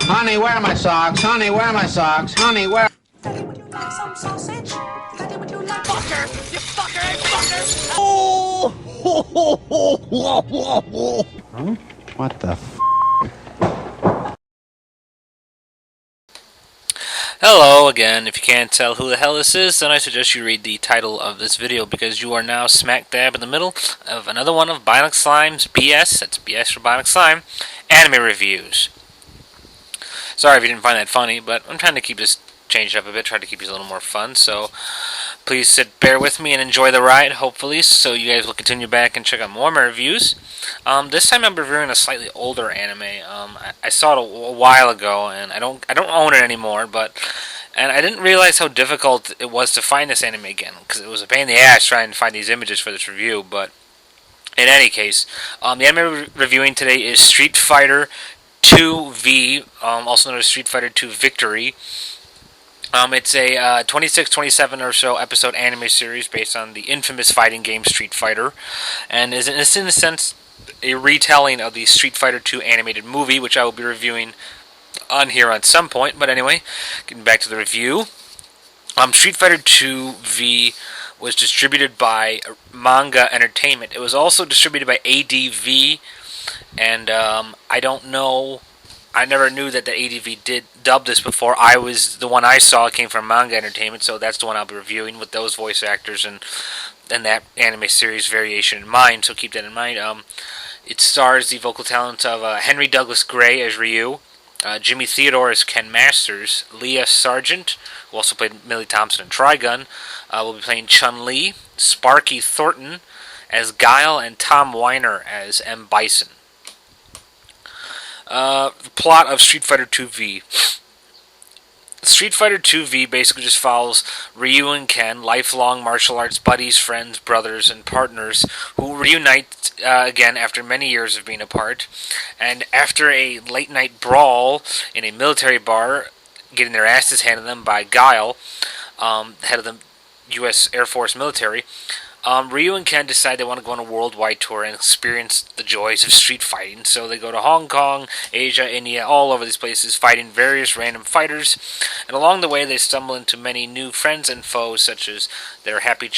Honey, where are my socks? Honey, where are my socks? Honey, where... Daddy, would you like some sausage? Daddy, would you like... Fucker! You fucker! Fucker! Oh! Huh? What the f... Hello again. If you can't tell who the hell this is, then I suggest you read the title of this video, because you are now smack dab in the middle of another one of Bionic Slime's BS, that's BS for Bionic Slime, anime reviews. Sorry if you didn't find that funny, but I'm trying to keep this changed up a bit, try to keep these a little more fun, so please bear with me and enjoy the ride, hopefully, so you guys will continue back and check out more of my reviews. This time I'm reviewing a slightly older anime. I saw it a while ago, and I don't own it anymore, and I didn't realize how difficult it was to find this anime again, because it was a pain in the ass trying to find these images for this review, but in any case, the anime we're reviewing today is Street Fighter 2V, also known as Street Fighter 2 Victory. It's a 26-27 or so episode anime series based on the infamous fighting game Street Fighter, and is in a sense a retelling of the Street Fighter 2 animated movie, which I will be reviewing on here at some point. But anyway, getting back to the review, Street Fighter 2V was distributed by Manga Entertainment. It was also distributed by ADV, and I don't know. I never knew that the ADV did dub this before. The one I saw came from Manga Entertainment, so that's the one I'll be reviewing with those voice actors and that anime series variation in mind, so keep that in mind. It stars the vocal talent of Henry Douglas Gray as Ryu, Jimmy Theodore as Ken Masters, Leah Sargent, who also played Millie Thompson in Trigun, will be playing Chun-Li, Sparky Thornton as Guile, and Tom Weiner as M. Bison. The plot of Street Fighter 2V. Street Fighter 2V basically just follows Ryu and Ken, lifelong martial arts buddies, friends, brothers, and partners, who reunite again after many years of being apart. And after a late-night brawl in a military bar, getting their asses handed to them by Guile, head of the U.S. Air Force military, Ryu and Ken decide they want to go on a worldwide tour and experience the joys of street fighting. So they go to Hong Kong, Asia, India, all over these places, fighting various random fighters. And along the way, they stumble into many new friends and foes, such as their happy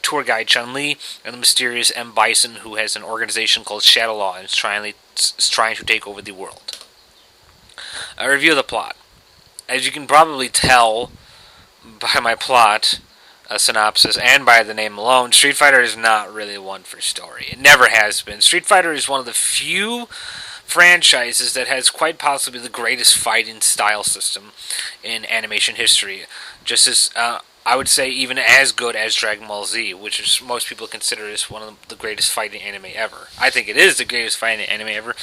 tour guide Chun-Li and the mysterious M. Bison, who has an organization called Shadow Law and is trying to take over the world. A review of the plot. As you can probably tell by my plot synopsis and by the name alone, Street Fighter is not really one for story. It never has been. Street Fighter is one of the few franchises that has quite possibly the greatest fighting style system in animation history. Just as, I would say, even as good as Dragon Ball Z, which is, most people consider as one of the greatest fighting anime ever. I think it is the greatest fighting anime ever,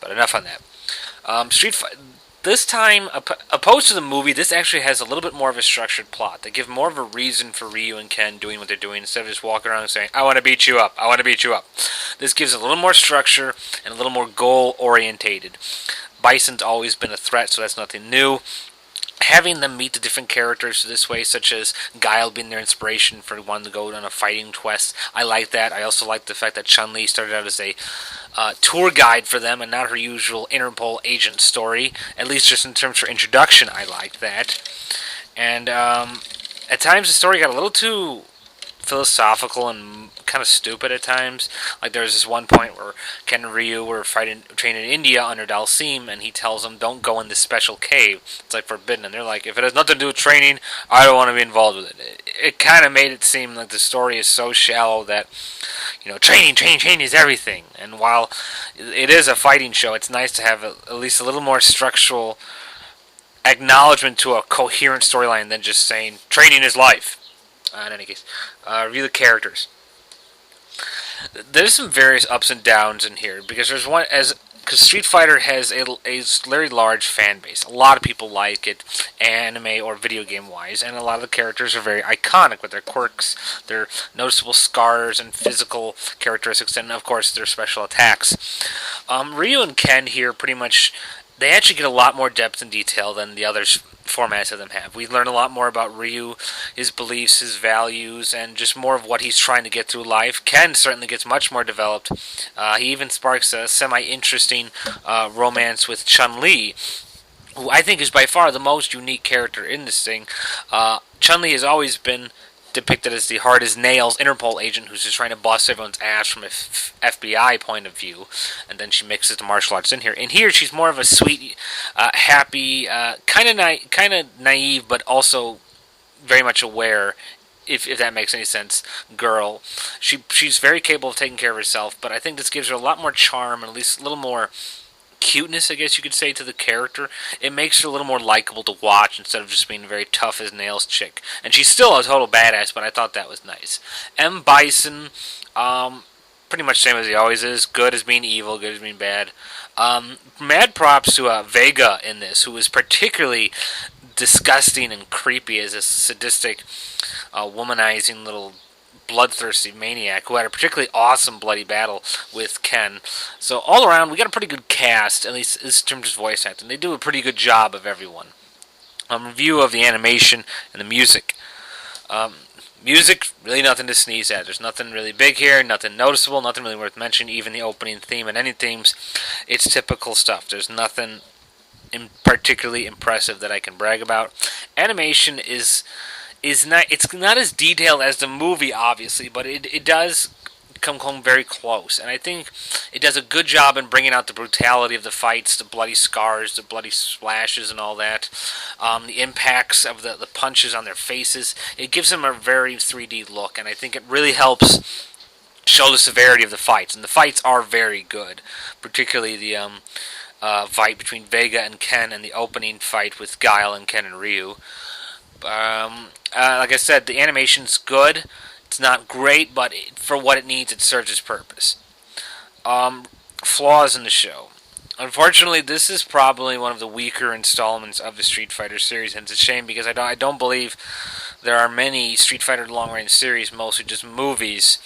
but enough on that. Street Fighter. This time, opposed to the movie, this actually has a little bit more of a structured plot. They give more of a reason for Ryu and Ken doing what they're doing, instead of just walking around and saying, I want to beat you up, I want to beat you up. This gives a little more structure and a little more goal-orientated. Bison's always been a threat, so that's nothing new. Having them meet the different characters this way, such as Guile being their inspiration for wanting to go on a fighting quest, I like that. I also like the fact that Chun-Li started out as a tour guide for them and not her usual Interpol agent story. At least just in terms of introduction, I liked that. And at times the story got a little too philosophical and kind of stupid at times. Like there was this one point where Ken and Ryu were training in India under Dalsim, and he tells them, don't go in this special cave. It's like forbidden. And they're like, if it has nothing to do with training, I don't want to be involved with it. It kind of made it seem like the story is so shallow that, training is everything. And while it is a fighting show, it's nice to have at least a little more structural acknowledgement to a coherent storyline than just saying, training is life. In any case, review the characters. There's some various ups and downs in here, because because Street Fighter has a very large fan base. A lot of people like it, anime or video game wise, and a lot of the characters are very iconic with their quirks, their noticeable scars and physical characteristics, and of course their special attacks. Ryu and Ken here pretty much, they actually get a lot more depth and detail than the others formats of them have. We learn a lot more about Ryu, his beliefs, his values, and just more of what he's trying to get through life. Ken certainly gets much more developed. He even sparks a semi-interesting romance with Chun-Li, who I think is by far the most unique character in this thing. Chun-Li has always been depicted as the hard as nails Interpol agent who's just trying to bust everyone's ass from a FBI point of view, and then she mixes the martial arts in here. In here, she's more of a sweet, happy, kind of naive, but also very much aware. If that makes any sense, girl. She's very capable of taking care of herself, but I think this gives her a lot more charm and at least a little more cuteness, I guess you could say, to the character. It makes her a little more likable to watch instead of just being a very tough as nails chick. And she's still a total badass, but I thought that was nice. M. Bison, pretty much same as he always is. Good as being evil, good as being bad. Mad props to Vega in this, who is particularly disgusting and creepy as a sadistic, womanizing little bloodthirsty maniac who had a particularly awesome bloody battle with Ken. So all around, we got a pretty good cast, at least in terms of voice acting. They do a pretty good job of everyone. Review of the animation and the music. Music, really nothing to sneeze at. There's nothing really big here, nothing noticeable, nothing really worth mentioning. Even the opening theme and any themes, it's typical stuff. There's nothing particularly impressive that I can brag about. Animation is not, it's not as detailed as the movie, obviously, but it does come home very close, and I think it does a good job in bringing out the brutality of the fights, the bloody scars, the bloody splashes, and all that. The impacts of the punches on their faces. It gives them a very 3D look, and I think it really helps show the severity of the fights, and the fights are very good, particularly the fight between Vega and Ken, and the opening fight with Guile and Ken and Ryu. Like I said, the animation's good. It's not great, but for what it needs, it serves its purpose. Flaws in the show. Unfortunately, this is probably one of the weaker installments of the Street Fighter series, and it's a shame because I don't believe there are many Street Fighter long-range series, mostly just movies,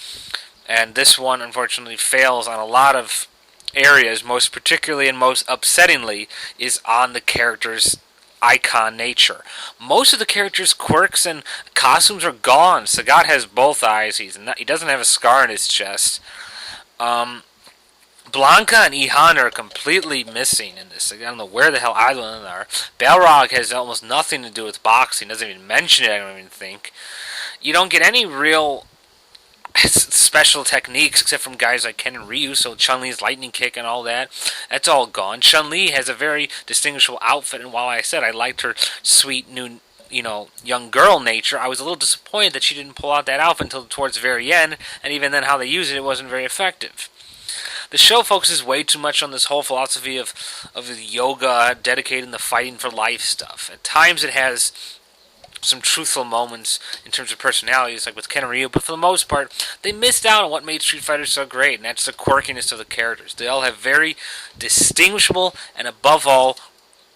and this one, unfortunately, fails on a lot of areas, most particularly and most upsettingly, is on the character's icon nature. Most of the character's quirks and costumes are gone. Sagat has both eyes. He doesn't have a scar on his chest. Blanca and Ihan are completely missing in this. I don't know where the hell either of them are. Balrog has almost nothing to do with boxing. Doesn't even mention it, I don't even think. You don't get any real special techniques except from guys like Ken and Ryu, so Chun-Li's lightning kick and all that, that's all gone. Chun-Li has a very distinguishable outfit, and while I said I liked her sweet new, young girl nature, I was a little disappointed that she didn't pull out that outfit until towards the very end, and even then how they used it wasn't very effective. The show focuses way too much on this whole philosophy of yoga, dedicating the fighting for life stuff. At times it has some truthful moments in terms of personalities, like with Ken and Ryu, but for the most part, they missed out on what made Street Fighter so great, and that's the quirkiness of the characters. They all have very distinguishable and, above all,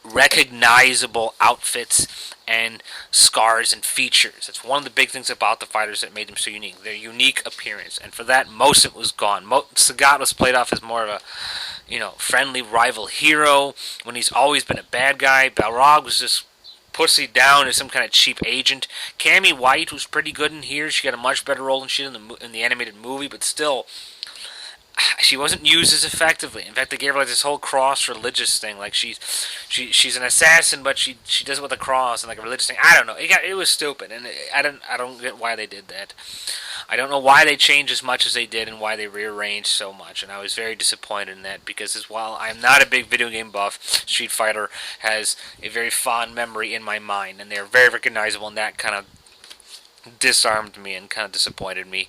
recognizable outfits and scars and features. That's one of the big things about the fighters that made them so unique. Their unique appearance, and for that, most of it was gone. Sagat was played off as more of a, friendly rival hero when he's always been a bad guy. Balrog was just pussy down as some kind of cheap agent. Cammy White was pretty good in here. She got a much better role than she did in the animated movie, but still, she wasn't used as effectively. In fact, they gave her like this whole cross religious thing, like she's an assassin, but she does it with a cross and like a religious thing. I don't know. It was stupid, and I don't get why they did that. I don't know why they changed as much as they did and why they rearranged so much, and I was very disappointed in that because while I'm not a big video game buff, Street Fighter has a very fond memory in my mind, and they're very recognizable, and that kind of disarmed me and kind of disappointed me.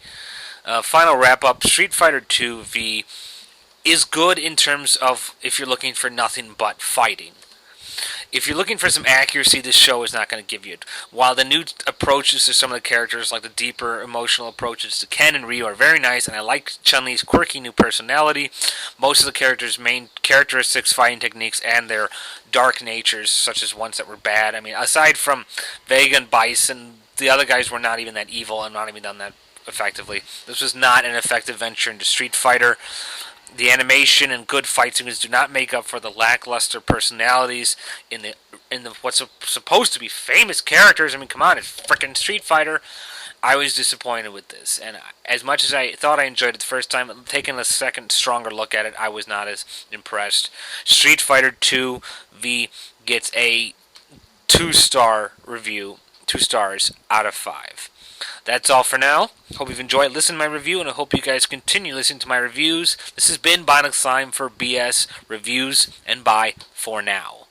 Final wrap-up, Street Fighter 2 V is good in terms of if you're looking for nothing but fighting. If you're looking for some accuracy, this show is not going to give you it. While the new approaches to some of the characters, like the deeper emotional approaches to Ken and Ryu, are very nice, and I like Chun-Li's quirky new personality, most of the characters' main characteristics, fighting techniques, and their dark natures, such as ones that were bad. I mean, aside from Vega and Bison, the other guys were not even that evil and not even done that effectively. This was not an effective venture into Street Fighter. The animation and good fight scenes do not make up for the lackluster personalities in the what's supposed to be famous characters. I mean, come on, it's frickin' Street Fighter. I was disappointed with this, and as much as I thought I enjoyed it the first time, taking a second stronger look at it, I was not as impressed. Street Fighter 2 V gets a 2-star review. 2 stars out of 5. That's all for now. Hope you've enjoyed listening to my review, and I hope you guys continue listening to my reviews. This has been Bionic Slime for BS Reviews, and bye for now.